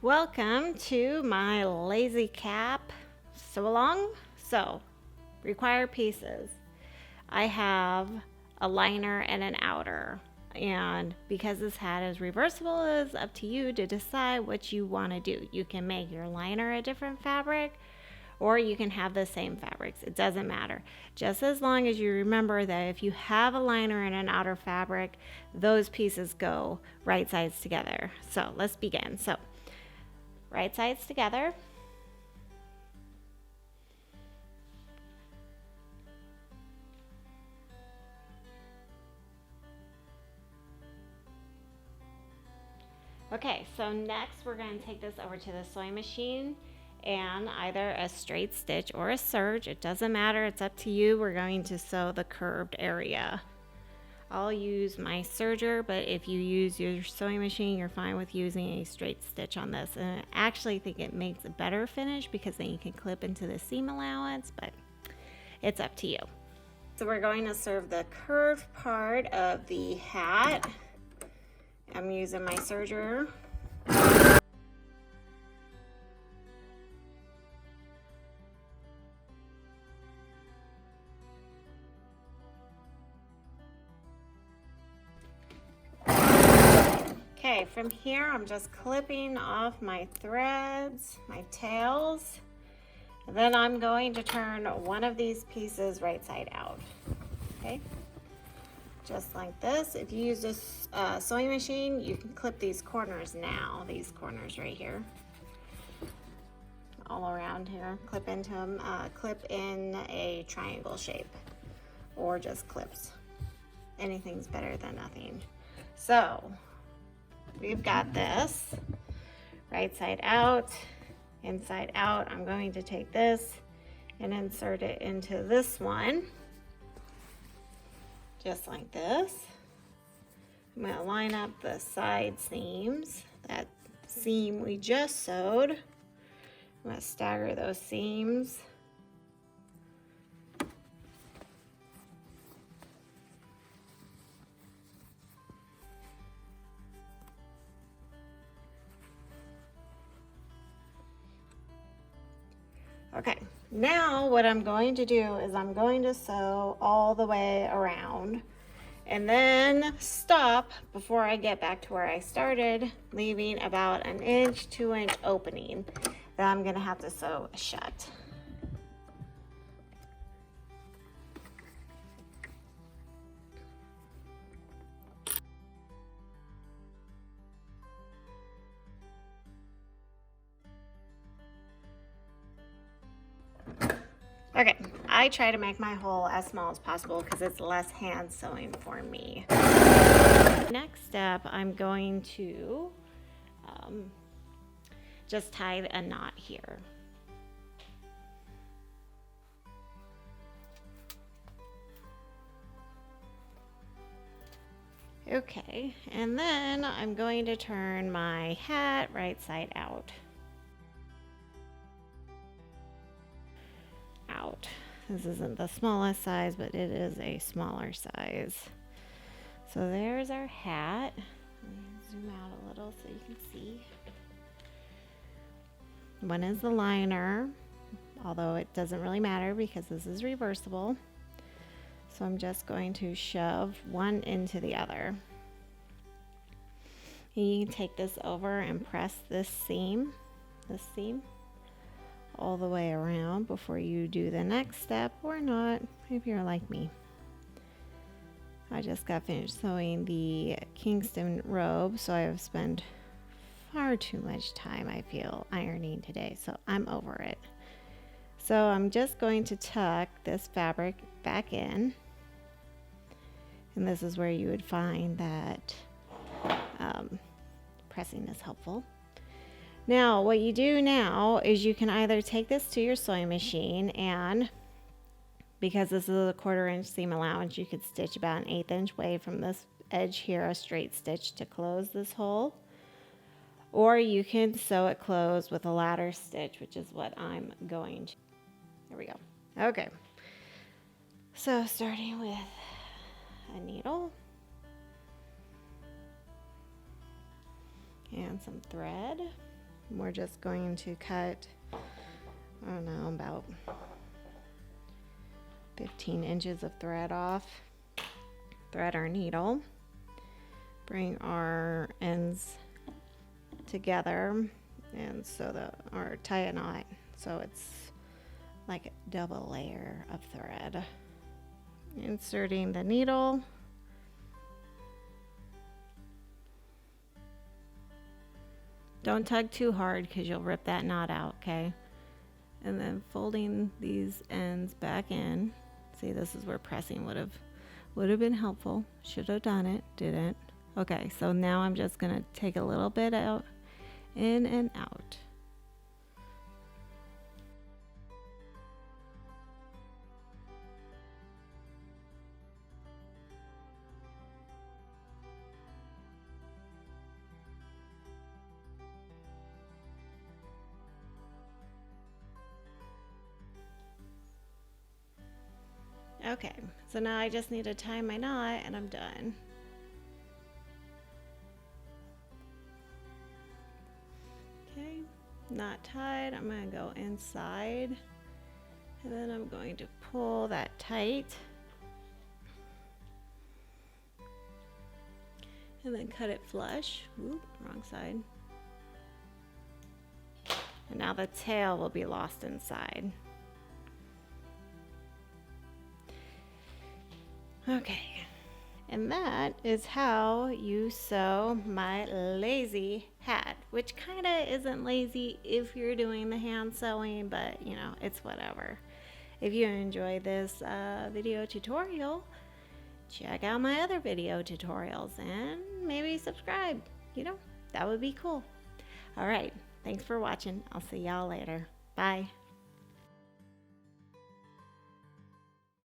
Welcome to my lazy cap sew along. So, required pieces. I have a liner and an outer. And because this hat is reversible, it's up to you to decide what you want to do. You can make your liner a different fabric, or you can have the same fabrics. It doesn't matter. Just as long as you remember that if you have a liner and an outer fabric, those pieces go right sides together. So let's begin. So right sides together. Okay, so next we're going to take this over to the sewing machine and either a straight stitch or a serge. It doesn't matter, it's up to you. We're going to sew the curved area. I'll use my serger, but if you use your sewing machine, you're fine with using a straight stitch on this. And I actually think it makes a better finish because then you can clip into the seam allowance, but it's up to you. So we're going to serve the curved part of the hat. I'm using my serger. Okay, from here I'm just clipping off my threads, my tails, and then I'm going to turn one of these pieces right side out. Okay, just like this. If you use this sewing machine, you can clip these corners now, these corners right here, all around here. Clip into them, clip in a triangle shape, or just clips. Anything's better than nothing. So we've got this right side out, inside out. I'm going to take this and insert it into this one, just like this. I'm going to line up the side seams, that seam we just sewed. I'm going to stagger those seams. Okay, now what I'm going to do is I'm going to sew all the way around and then stop before I get back to where I started, leaving about an inch, 2-inch opening that I'm gonna have to sew shut. Okay, I try to make my hole as small as possible because it's less hand sewing for me. Next step, I'm going to just tie a knot here. Okay, and then I'm going to turn my hat right side out. This isn't the smallest size, but it is a smaller size. So there's our hat. Let me zoom out a little so you can see. One is the liner, although it doesn't really matter because this is reversible. So I'm just going to shove one into the other. And you can take this over and press this seam all the way around before you do the next step, or not if you're like me. I just got finished sewing the Kingston robe, so I have spent far too much time, I feel, ironing today, so I'm over it. So I'm just going to tuck this fabric back in, and this is where you would find that pressing is helpful. Now, what you do now is you can either take this to your sewing machine, and because this is a 1/4 inch seam allowance, you could stitch about an 1/8 inch away from this edge here, a straight stitch to close this hole. Or you can sew it closed with a ladder stitch, which is what I'm going to. There we go. Okay. So starting with a needle and some thread. We're just going to cut, I don't know, about 15 inches of thread off. Thread our needle, bring our ends together, and or tie a knot so it's like a double layer of thread. Inserting the needle, don't tug too hard because you'll rip that knot out, okay? And then folding these ends back in. See, this is where pressing would have been helpful. Should have done it, didn't. Okay, so now I'm just gonna take a little bit out, in and out. Okay, so now I just need to tie my knot and I'm done. Okay, knot tied, I'm gonna go inside and then I'm going to pull that tight and then cut it flush. Oop, wrong side. And now the tail will be lost inside. Okay, and that is how you sew my lazy hat, which kind of isn't lazy if you're doing the hand sewing, but you know, it's whatever. If you enjoy this video tutorial, check out my other video tutorials and maybe subscribe. You know, that would be cool. All right, thanks for watching. I'll see y'all later. Bye.